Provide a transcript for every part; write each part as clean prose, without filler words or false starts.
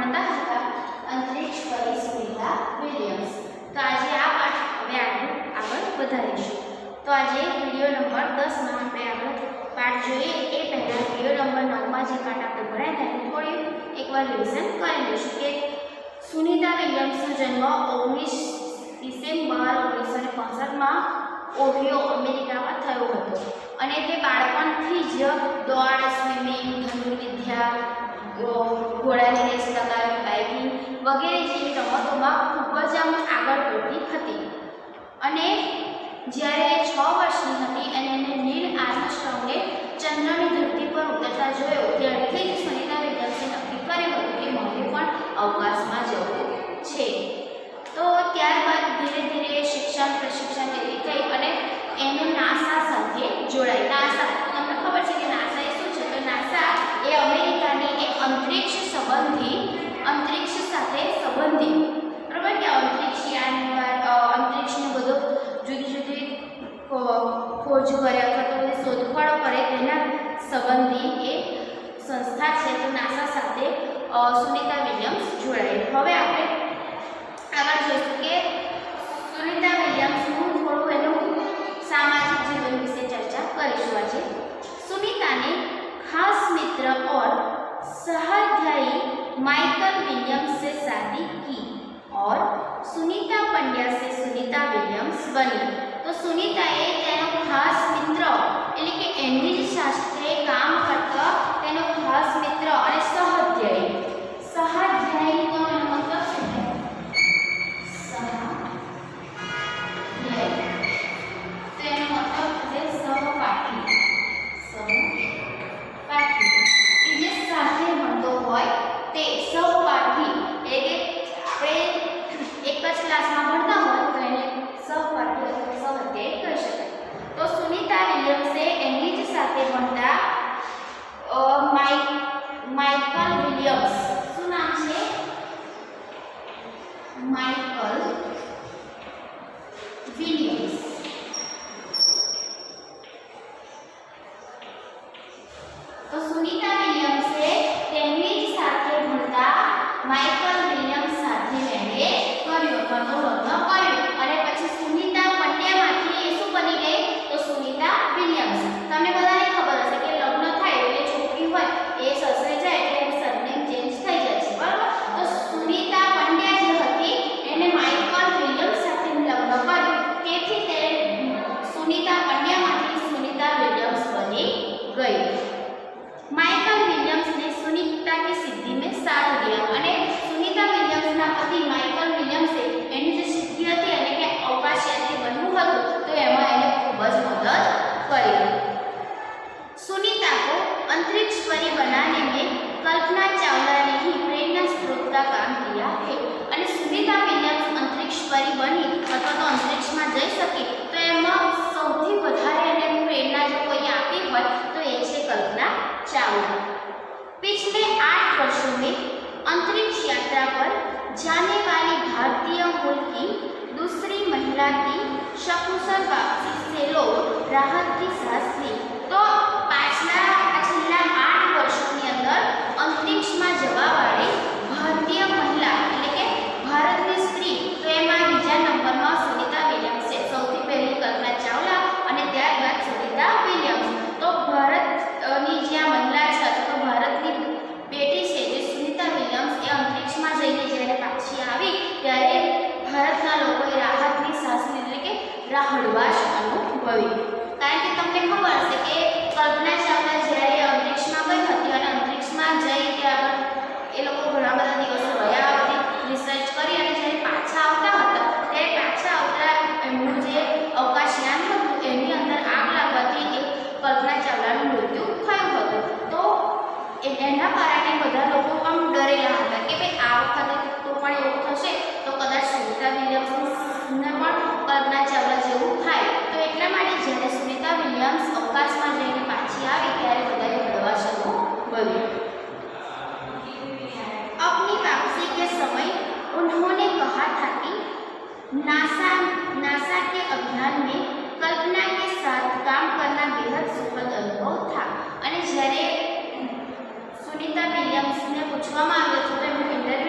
ભણતા હતા અંતરિક્ષ પરી સુનિતા વિલિયમ્સ। તો આજે આ પાઠ હવે આગળ વધારીશું। તો આજે વિડિયો નંબર 10 માં આપણે આગળ પાઠ જોઈએ એ પહેલા વિડિયો નંબર 9 માં જે પાઠ આપણે ભણ્યા હતા થોડી એકવાર રિવિઝન કરી લઈશું કે સુનિતા વિલિયમ્સનો જન્મ 19 ડિસેમ્બર 1965 માં ઓહિયો અમેરિકામાં થયો હતો અને તે બાળપણથી જ દોડ, સ્વિમિંગ, ધનુર્વિદ્યા, ઘોડાની રેસ લગાવી, બાઇકિંગ વગેરે જેવી રમતોમાં ખૂબ જ આગળ પડતી હતી અને જ્યારે 6 વર્ષની હતી અને એને નીલ આર્મસ્ટ્રોંગે ચંદ્રની ધરતી પર ઉતરતા જોયો ત્યારથી જ સુનિતા વિલિયમ્સે નક્કી કર્યું હતું કે મારે પણ અવકાશમાં જવું છે। તો ત્યારબાદ ધીરે ધીરે શિક્ષણ પ્રશિક્ષણ લેતી થઈ અને એને નાસા સાથે જોડાઈ। નાસા તમને ખબર છે કે નાસા એ શું છે? તો નાસા એ અમેરિકાની એક અંતરિક્ષ સાથે સંબંધિત બરાબર કે અંતરિક્ષનું બધું જુદી જુદી ખોજ કર્યા કરતો બધી શોધખોળો કરે તેના સંબંધી એક સંસ્થા છે। તો નાસા સાથે સુનિતા વિલિયમ્સ જોડાઈ। હવે આપણે આગળ જોઈશું કે સુનિતા વિલિયમ્સનું થોડું એનું सामाजिक जीवन विषय चर्चा करीશું આજે। सुनीता ने खास मित्र और सहअध्यायी माइकल विलियम्स से शादी की और सुनीता पंड्या से सुनीता विलियम्स बनी। तो सुनीताए तेनो खास मित्र એટલે કે એની જ સાથે કામ કરતા તેનો ખાસ મિત્ર અને સહઅધ્યાયી સહઅધ્યાયીનો મતલબ શું છે? माइकल विलियम्स શું નામ છે? Michael Williams. તો સુનિતા વિલિયમ્સે તેની જ સાથે ભણતા માઇકલ વિલિયમ્સ સાથે મેરેજ કર્યો હતો લગ્ન કર્યું અને પછી સુનિતા પંડ્યામાંથી એ શું બની ગઈ? તો સુનિતા વિલિયમ્સ। તમને બધાને ખબર હશે કે લગ્ન થાય એટલે છોકરી હોય એ સસરે જાય એટલે સરનેમ ચેન્જ થઈ જાય છે બરાબર। તો સુનિતા પંડ્યા જે હતી એને માઇકલ વિલિયમ્સ સાથે લગ્ન કર્યું તેથી તે સુનિતા પંડ્યામાંથી સુનિતા વિલિયમ્સ બની ગઈ। माइकल विलियम्स ने सुनीता की सिद्धि में साथ दिया અને સુનિતા વિલિયમ્સના પતિ માઇકલ વિલિયમ્સે એની જે સિદ્ધિ હતી એટલે કે અવકાશયાત્રી બનવું હતું તો એમાં એને ખૂબ જ મદદ કરી। सुनीता को अंतरिक्ष परी बनाने में कल्पना चावला ने ही प्रेरणा स्रोत का काम किया है અને સુનિતા વિલિયમ્સ અંતરિક્ષ પરી બની અથવા તો અંતરિક્ષમાં જઈ શકી તો એમાં સૌથી વધારે એને પ્રેરણા જો કોઈ આપી હોય તો એ છે કલ્પના चावला। पिछले 8 वर्षों में अंतरिक्ष यात्रा पर जाने वाली भारतीय मूल की दूसरी महिला की सकुशल वापसी से लोग राहत की सांस ली। तो छेल्ला 8 वर्षों अंदर अंतरिक्ष में जवा वाली भारतीय महिला એટલે કે ભારતની સ્ત્રી તો એમાં બીજા નંબરમાં સુનિતા વિલિયમ્સ છે। સૌથી પહેલી કલ્પના ચાવલા અને ત્યારબાદ સુનિતા વિલિયમ્સ। તો ભારતની જે મહિલા છે અથવા તો ભારતની બેટી છે જે સુનિતા વિલિયમ્સ એ અંતરિક્ષમાં જઈને જ્યારે પાછી આવી ત્યારે ભારતના લોકોએ રાહતની શ્વાસ એટલે કે હળવાશ અનુભવી। કારણ કે તમને ખબર હશે કે કલ્પના ચાવલા જ્યારે અંતરિક્ષમાં ગઈ હતી અને અંતરિક્ષમાં જઈ ત્યાં એ લોકો ઘણા બધા દિવસો રહ્યા બધી રિસર્ચ કરી અને જ્યારે પાછા આવતા હતા ત્યારે પાછા આવતા એમનું જે અવકાશયાન હતું એની અંદર આગ લાગવાથી એક કલ્પના ચાવલાનું મૃત્યુ થયું હતું। તો એના કારણે બધા લોકો પણ ડરેલા હતા કે ભાઈ આ વખતે તો પણ એવું થશે તો કદાચ સુનિતા વિલિયમ્સને પણ કલ્પના ચાવલા જેવું થાય। તો એટલા માટે જ્યારે સુનિતા વિલિયમ્સ અવકાશમાં જઈને પાછી આવી ત્યારે બધાએ હળવાશ અનુભવી। अपनी वापसी के समय उन्होंने कहा था कि नासा के अभियान में कल्पना के साथ काम करना बेहद सुखद अनुभव था। અને જ્યારે સુનિતા વિલિયમ્સને પૂછવામાં આવ્યું હતું તો એમનું ઇન્ટરવ્યુ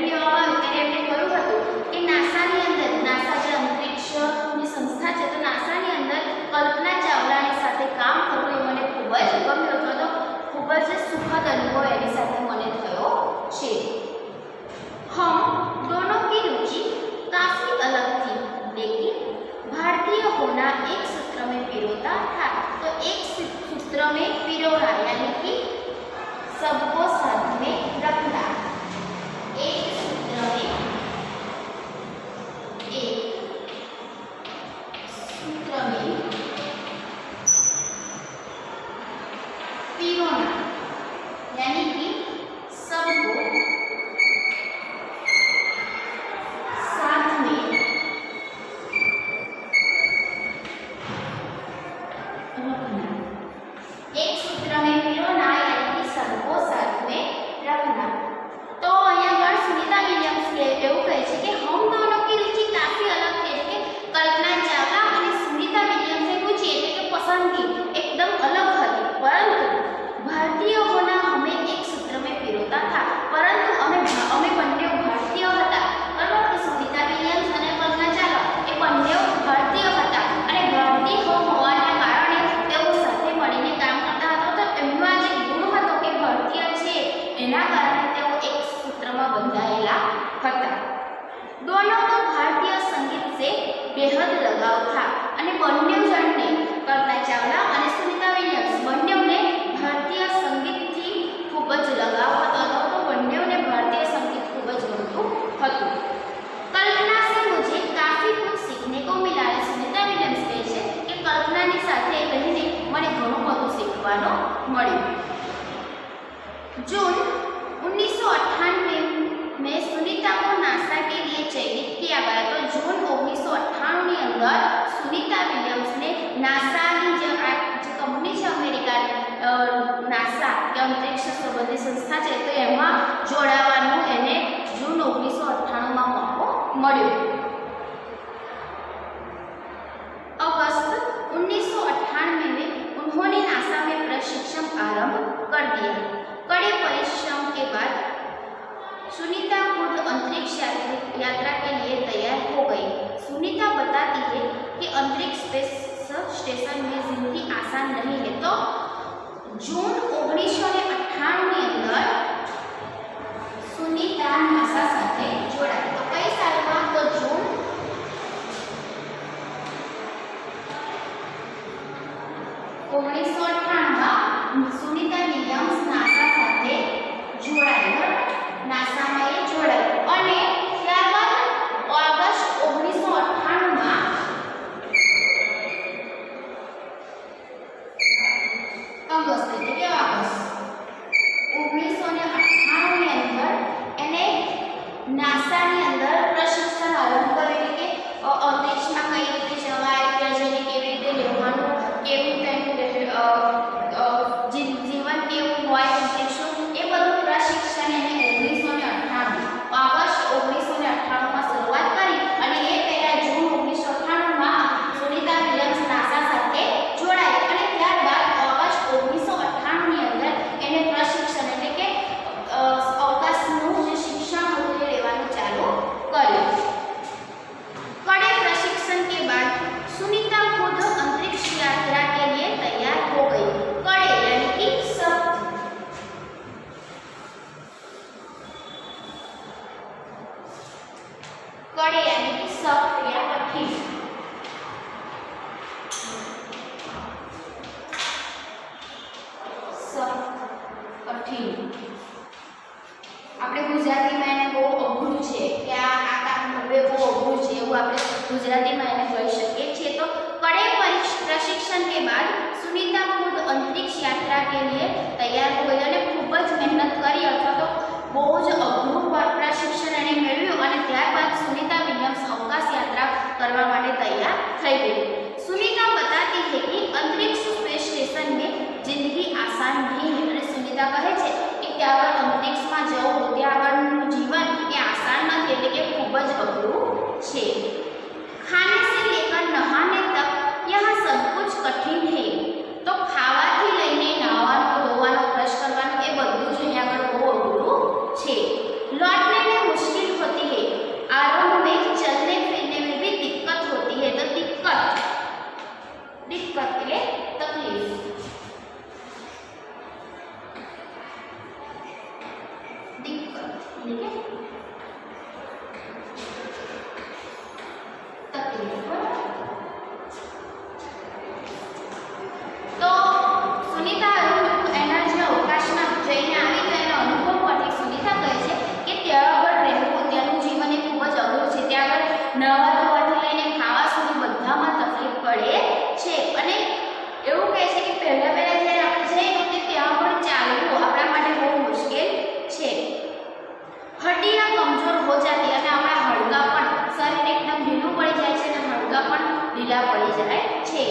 में बंधाएला हता। दोनों को भारतीय संगीत से बेहद लगाव था અને બંને જણને કલ્પના ચાવલા અને સુનિતા વિલિયમ્સ બંનેને ભારતીય સંગીતથી ખૂબ જ લગાવ હતો તો બંનેને ભારતીય સંગીત ખૂબ જ ગમતું હતું। कल्पना से मुझे काफी कुछ सीखने को मिला है। सुनीता विलियम्स કહે છે કે કલ્પનાની સાથે રહીને મને ઘણું બધું શીખવાનું મળ્યું। जून 1998 में सुनीता को नासा के लिए चयनित किया गया। तो जून 1998 ની અંદર सुनीता विलियम्स ने नासा ની જે કંપની છે અમેરિકા નાસા કે અંતરિક્ષ સંબંધી સંસ્થા છે તો એમાં જોડાવાનું એને જૂન 1998 માં મોકો મળ્યો। अगस्त 1998 में उन्होंने नासा में प्रशिक्षण आरंभ कर दिया। कड़े परिश्रम के बाद सुनीता खुद अंतरिक्ष यात्रा के लिए तैयार हो गई। सुनीता बताती है कि अंतरिक्ष स्पेस स्टेशन में जिंदगी आसान नहीं है। तो जून 1998 ની અંદર सुनीता नासा સાથે જોડાઈ। તો કઈ સાલમાં? તો જૂન 1998 માં સુનિતા વિલિયમ્સ નાસા સાથે જોડાઈ। નાસામાં એ જોડાઈ અને ત્યારબાદ ઓગસ્ટ 1998 માં ઓગસ્ટ એટલે કે ઓગસ્ટ 1998 ની અંદર એને નાસાની અંદર પ્રશિક્ષણ આરંભ કર્યું કે અંતરિક્ષમાં કઈ રીતે જવાય, ત્યાં જઈને કેવી રીતે રહેવાનું, કેવું તેનું જીવન કેવું હોય અંતરિક્ષનું એ બધું પ્રશિક્ષણ એને 1998 ઓગસ્ટ 1998 માં શરૂઆત કરી અને એ પહેલા જૂન 1998 માં સુનિતા વિલિયમ્સ નાસા સાથે જોડાઈ અને ત્યારબાદ ઓગસ્ટ 1998 ની અંદર એને પ્રશિક્ષણ એટલે કે અવકાશનું જે શિક્ષણ હતું એ લેવાનું ચાલુ કર્યું। कड़े प्रशिक्षण के बाद सुनीता खुद अंतरिक्ष यात्रा के लिए तैयार हो गई। कड़े यानी कि सख्त, कड़े यानी कि सख्त या कठिन। सख्त कठिन આપણે ગુજરાતીમાં એને બહુ અઘરું છે કે આ કામ હવે બહુ અઘરું છે એવું આપણે ગુજરાતીમાં એને કહી શકીએ છીએ। તો कड़े प्रशिक्षण के बाद सुनीता खुद अंतरिक्ष यात्रा के लिए तैयार हो गई અને ખૂબ જ મહેનત કરી અથવા તો બહુ જ અઘરું પ્રશિક્ષણ એને મેળવ્યું અને ત્યારબાદ સુનિતા વિલિયમ્સ અવકાશ यात्रा કરવા માટે તૈયાર થઈ ગઈ। सुनीता बताती है कि अंतरिक्ष स्पेस स्टेशन में जिंदगी आसान नहीं है અને सुनीता કહે છે કે ત્યાં આગળ અંતરિક્ષમાં જવું ત્યાં આગળનું જીવન એ આસાન નથી એટલે કે ખૂબ જ અઘરું છે। खाने से लेकर नहाने तक यह सब कुछ कठिन है। तो खावाથી લઈને નહાવાનું, ધોવાનું, બ્રશ કરવાનું એ બધું જ અહીંયા આગળ બહુ અઘરું છે। लौटने में मुश्किल होती है। आरंभ में चलने फिरने में भी दिक्कत होती है। तो दिक्कत એટલે તકલીફ। दिक्कत ठीक है तो सुनीता एना जे अवकाशમાં જઈને આવી તો એનો અનુભવ પરથી સુનિતા કહે છે કે ત્યાં આગળ રહેવું ત્યાંનું જીવન એ ખૂબ જ અઘરું છે। ત્યાં આગળ નવા ધોવાથી લઈને ખાવા સુધી બધામાં તકલીફ પડે છે અને એવું કહે છે કે પહેલા જ્યારે આપણે જઈએ તો ત્યાં આગળ ચાલવું આપણા માટે બહુ મુશ્કેલ છે। हड्डियां कमजोर हो जाती है અને આપણા હાડકાં પણ શરીર એકદમ ઢીલું પડી જાય છે અને હાડકાં પણ ઢીલા પડી જાય છે।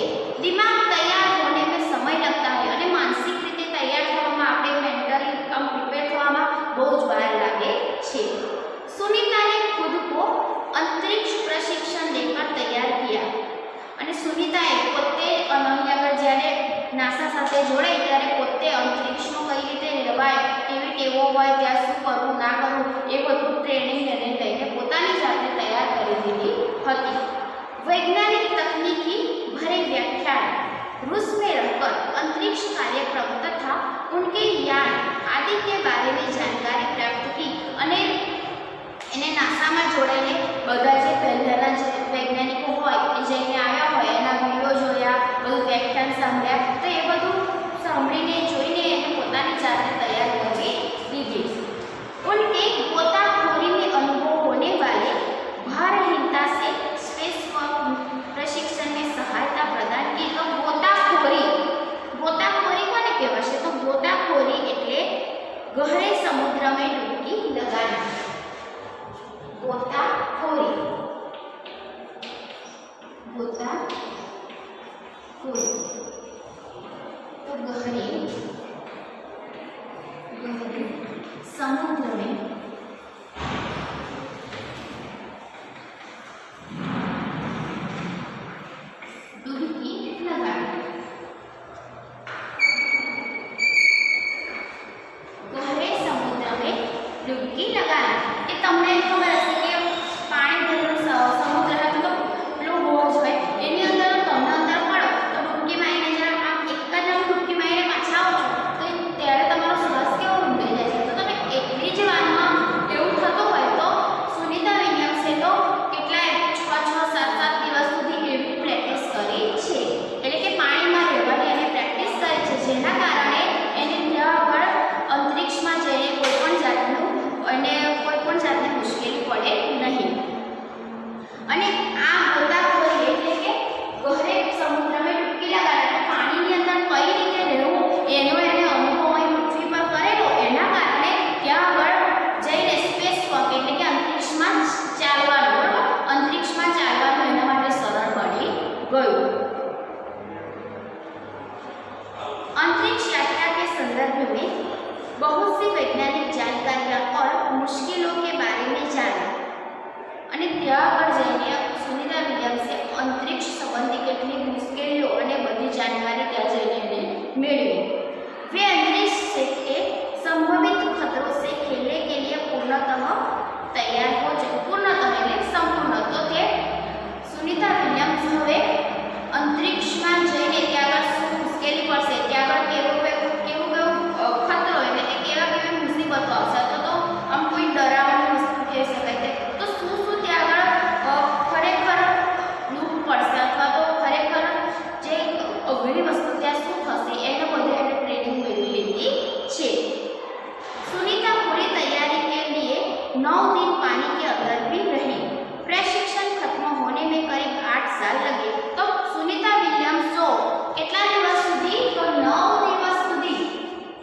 दिमाग तैयार होने में समय लगता है અને માનસિક રીતે તૈયાર થવામાં આપણે મેન્ટલી પ્રિપેર થવામાં બહુ જ વાર લાગે છે। सुनीता ने खुद को अंतरिक्ष प्रशिक्षण लेकर तैयार किया અને સુનિતાએ પોતે અહીં આગળ જ્યારે નાસા સાથે જોડાઈ ત્યારે પોતે અંતરિક્ષમાં કઈ રીતે રહેવાય, કેવી ટેવો હોય, ત્યાં શું કરવું ના કરવું એ બધું ટ્રેનિંગ એને લઈને પોતાની જાતે તૈયાર કરી દીધી હતી। वैज्ञानिक तकनीकी भरे व्याख्यान, रूस में रहकर अंतरिक्ष कार्यक्रम तथा उनके यान आदि के बारे में जानकारी प्राप्त की અને બધા જે પહેલાના જે વૈજ્ઞાનિકો હોય એ જઈને આવ્યા હોય એના વિડીયો જોયા, બધું વ્યાખ્યાન સાંભળ્યા, તો એ બધું સાંભળીને જોઈને એને પોતાની જાતને તૈયાર કરી દીધી। उनके गोताखोरी में अनुभव होने वाले भारहीनता से स्पेस प्रशिक्षण में सहायता प्रदान की। तो गोताखोरी कोने कहेवाय छे? तो गोताखोरी એટલે गहरे समुद्र में डुबकी लगाना। गोताखोरी तो गहरे समुद्र में डुबकी लगाना। गहरे समुद्र में डुबकी लगाना એ તમને ખબર હશે કે પાણી ભરેલું સમુદ્ર હતું તો પેલું હોજ હોય એની અંદર તમે અંદર પડો તો ડૂબકી મારીને જરા આમ એક જ આમ ડૂબકી મારીને પાછા આવો છો તો ત્યારે તમારો શ્વાસ કેવો રૂંધાઈ જાય છે। તો તમે એટલી જ વારમાં એવું થતું હોય તો સુનિતા વિલિયમ્સે તો કેટલાય 6-7 દિવસ સુધી એવી પ્રેક્ટિસ કરી છે, એટલે કે પાણીમાં રહેવાની એને પ્રેક્ટિસ કરી છે, જેના કારણે એને ત્યાં આગળ અંતરિક્ષમાં જઈને કોઈ પણ જાતની મુશ્કેલી પડે નહીં। અને આ ગોતાખોરી એટલે કે ગહરે સમુદ્રમાં ડૂબકી લગાડે તો પાણીની અંદર કઈ રીતે રહેવું એનો એને અનુભવ અહીં પૃથ્વી પર કરેલો, એના કારણે ત્યાં આગળ જઈને સ્પેસ વોક એટલે કે અંતરિક્ષમાં ચાલવાનું, બરાબર, અંતરિક્ષમાં ચાલવાનું એના માટે સરળ પડી ગયું। अंतरिक्ष यात्रा के संदर्भ में बहुत सी वैज्ञानिक जानकारियां और मुश्किलों के बारे में जाना। અને ત્યાં આગળ જઈને સુનિતા વિલિયમ્સે અંતરિક્ષ સંબંધી કેટલીક મુશ્કેલીઓ અને બધી जानकारी ત્યાં જઈને એને મેળવી। वे अंतरिक्ष के संभावित खतरों से खेलने के लिए पूर्णतः तैयार हो चुके। पूर्णतः એટલે સંપૂર્ણ। તો તે સુનિતા વિલિયમ્સ હવે અંતરિક્ષમાં જઈને ત્યાં આગળ શું મુશ્કેલી પડશે, ત્યાં આગળ કેવું ખતરો એટલે કે કેવી મુસીબતો આવશે, તો આમ કોઈ ડરાવની વસ્તુ કહી શકાય છે, તો શું ત્યાં આગળ ખરેખર દુઃખ પડશે અથવા તો ખરેખર જે અઘરી વસ્તુ ત્યાં શું થશે એનો બધું એને ટ્રેનિંગ મેળવી લીધી છે। सुनीता पूरी तैयारी के लिए 9 दिन पानी के अंदर भी रही। प्रशिक्षण खत्म होने में करीब 8 साल लगे। तो सुनीता विलियम्स जो કેટલા દિવસ સુધી? તો 9 દિવસ સુધી।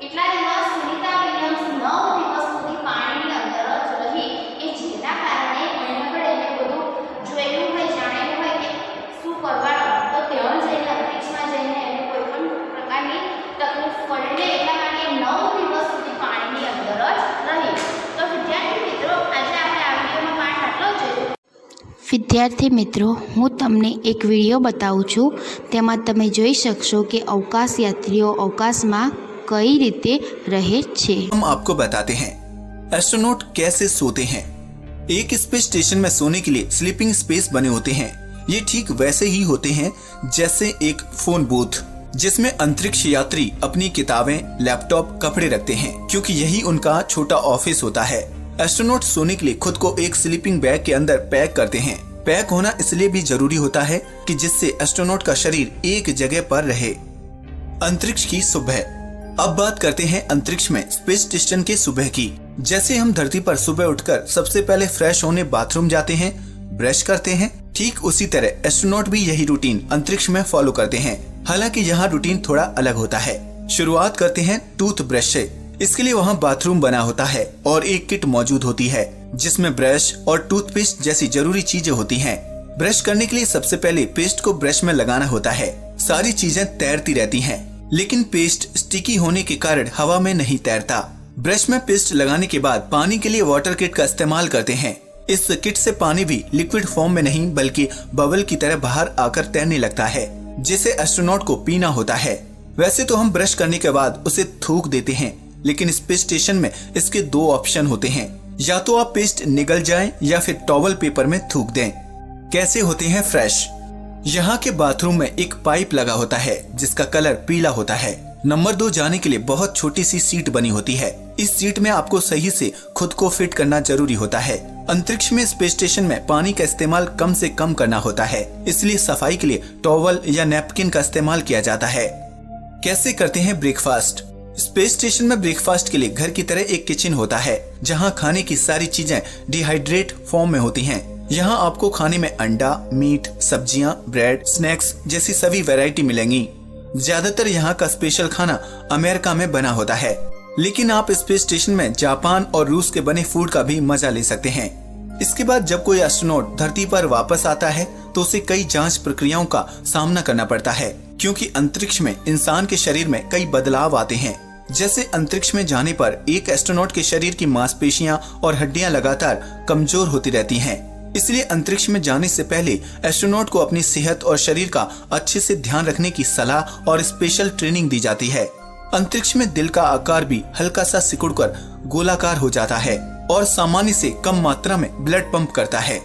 કેટલા દિવસ? સુનિતા વિલિયમ્સ 9 દિવસ સુધી પાણીની અંદર જ રહી કે જેના કારણે અહીંયા એને બધું જોયેલું હોય, જાણેલું હોય કે શું કરવાનું, તો ત્યાં જઈને અંતરિક્ષમાં જઈને એને કોઈ પણ પ્રકારની તકલીફ પડે નહીં, એટલા માટે 9 દિવસ સુધી પાણીની અંદર જ રહી। તો વિદ્યાર્થી મિત્રો, આજે આપણે આ વિડીયોમાં પાઠ આટલો જ જોયો। વિદ્યાર્થી મિત્રો, હું તમને એક વિડીયો બતાવું છું, તેમાં તમે જોઈ શકશો કે અવકાશ યાત્રીઓ અવકાશમાં કઈ રીતે રહે છે। हम आपको बताते हैं एस्ट्रोनॉट कैसे सोते हैं। एक स्पेस स्टेशन में सोने के लिए स्लीपिंग स्पेस बने होते हैं। ये ठीक वैसे ही होते हैं जैसे एक फोन बूथ, जिसमें अंतरिक्ष यात्री अपनी किताबें, लैपटॉप, कपड़े रखते हैं, क्योंकि यही उनका छोटा ऑफिस होता है। एस्ट्रोनॉट सोने के लिए खुद को एक स्लीपिंग बैग के अंदर पैक करते हैं। पैक होना इसलिए भी जरूरी होता है कि जिससे एस्ट्रोनॉट का शरीर एक जगह पर रहे। अंतरिक्ष की सुबह। अब बात करते हैं अंतरिक्ष में स्पेस स्टेशन के सुबह की। जैसे हम धरती पर सुबह उठकर सबसे पहले फ्रेश होने बाथरूम जाते हैं, ब्रश करते हैं, ठीक उसी तरह एस्ट्रोनॉट भी यही रूटीन अंतरिक्ष में फॉलो करते हैं। हालांकि यहाँ रूटीन थोड़ा अलग होता है। शुरुआत करते हैं टूथब्रश से। इसके लिए वहाँ बाथरूम बना होता है और एक किट मौजूद होती है जिसमें ब्रश और टूथपेस्ट जैसी जरूरी चीजें होती हैं। ब्रश करने के लिए सबसे पहले पेस्ट को ब्रश में लगाना होता है। सारी चीजें तैरती रहती हैं, लेकिन पेस्ट स्टिकी होने के कारण हवा में नहीं तैरता। ब्रश में पेस्ट लगाने के बाद पानी के लिए वाटर किट का इस्तेमाल करते हैं। इस किट से पानी भी लिक्विड फॉर्म में नहीं बल्कि बबल की तरह बाहर आकर तैरने लगता है, जिसे एस्ट्रोनॉट को पीना होता है। वैसे तो हम ब्रश करने के बाद उसे थूक देते हैं, लेकिन स्पेस स्टेशन में इसके दो ऑप्शन होते हैं, या तो आप पेस्ट निगल जाएं या फिर टॉवल पेपर में थूक दें। कैसे होते हैं फ्रेश? यहाँ के बाथरूम में एक पाइप लगा होता है जिसका कलर पीला होता है। नंबर 2 जाने के लिए बहुत छोटी सी सीट बनी होती है। इस सीट में आपको सही से खुद को फिट करना जरूरी होता है। अंतरिक्ष में स्पेस स्टेशन में पानी का इस्तेमाल कम से कम करना होता है, इसलिए सफाई के लिए टॉवल या नैपकिन का इस्तेमाल किया जाता है। कैसे करते हैं ब्रेकफास्ट? स्पेस स्टेशन में ब्रेकफास्ट के लिए घर की तरह एक किचन होता है, जहां खाने की सारी चीजें डिहाइड्रेट फॉर्म में होती हैं। यहाँ आपको खाने में अंडा, मीट, सब्जियां, ब्रेड, स्नैक्स जैसी सभी वैरायटी मिलेंगी। ज्यादातर यहाँ का स्पेशल खाना अमेरिका में बना होता है, लेकिन आप स्पेस स्टेशन में जापान और रूस के बने फूड का भी मजा ले सकते हैं। इसके बाद जब कोई एस्ट्रोनॉट धरती पर वापस आता है तो उसे कई जांच प्रक्रियाओं का सामना करना पड़ता है, क्योंकि अंतरिक्ष में इंसान के शरीर में कई बदलाव आते हैं। जैसे अंतरिक्ष में जाने पर एक एस्ट्रोनॉट के शरीर की मांसपेशियां और हड्डियां लगातार कमजोर होती रहती हैं। इसलिए अंतरिक्ष में जाने से पहले एस्ट्रोनॉट को अपनी सेहत और शरीर का अच्छे से ध्यान रखने की सलाह और स्पेशल ट्रेनिंग दी जाती है। अंतरिक्ष में दिल का आकार भी हल्का सा सिकुड़कर गोलाकार हो जाता है और सामान्य से कम मात्रा में ब्लड पंप करता है।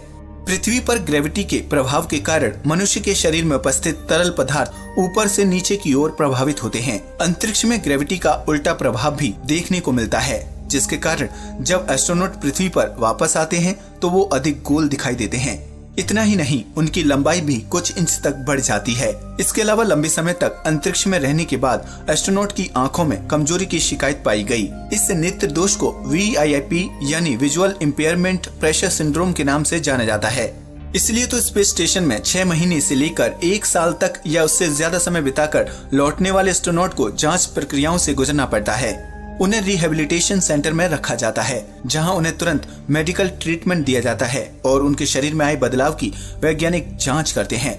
पृथ्वी पर ग्रेविटी के प्रभाव के कारण मनुष्य के शरीर में उपस्थित तरल पदार्थ ऊपर से नीचे की ओर प्रभावित होते हैं। अंतरिक्ष में ग्रेविटी का उल्टा प्रभाव भी देखने को मिलता है, जिसके कारण जब एस्ट्रोनॉट पृथ्वी पर वापस आते हैं तो वो अधिक गोल दिखाई देते हैं। इतना ही नहीं, उनकी लंबाई भी कुछ इंच तक बढ़ जाती है। इसके अलावा लंबे समय तक अंतरिक्ष में रहने के बाद एस्ट्रोनॉट की आंखों में कमजोरी की शिकायत पाई गई। इस नेत्र दोष को VIIP यानी विजुअल इम्पेयरमेंट प्रेशर सिंड्रोम के नाम से जाना जाता है। इसलिए तो स्पेस स्टेशन में 6 महीने से लेकर 1 साल तक या उससे ज्यादा समय बिताकर लौटने वाले एस्ट्रोनॉट को जांच प्रक्रियाओं से गुजरना पड़ता है। उन्हें रिहेबिलिटेशन सेंटर में रखा जाता है, जहां उन्हें तुरंत मेडिकल ट्रीटमेंट दिया जाता है और उनके शरीर में आए बदलाव की वैज्ञानिक जांच करते हैं।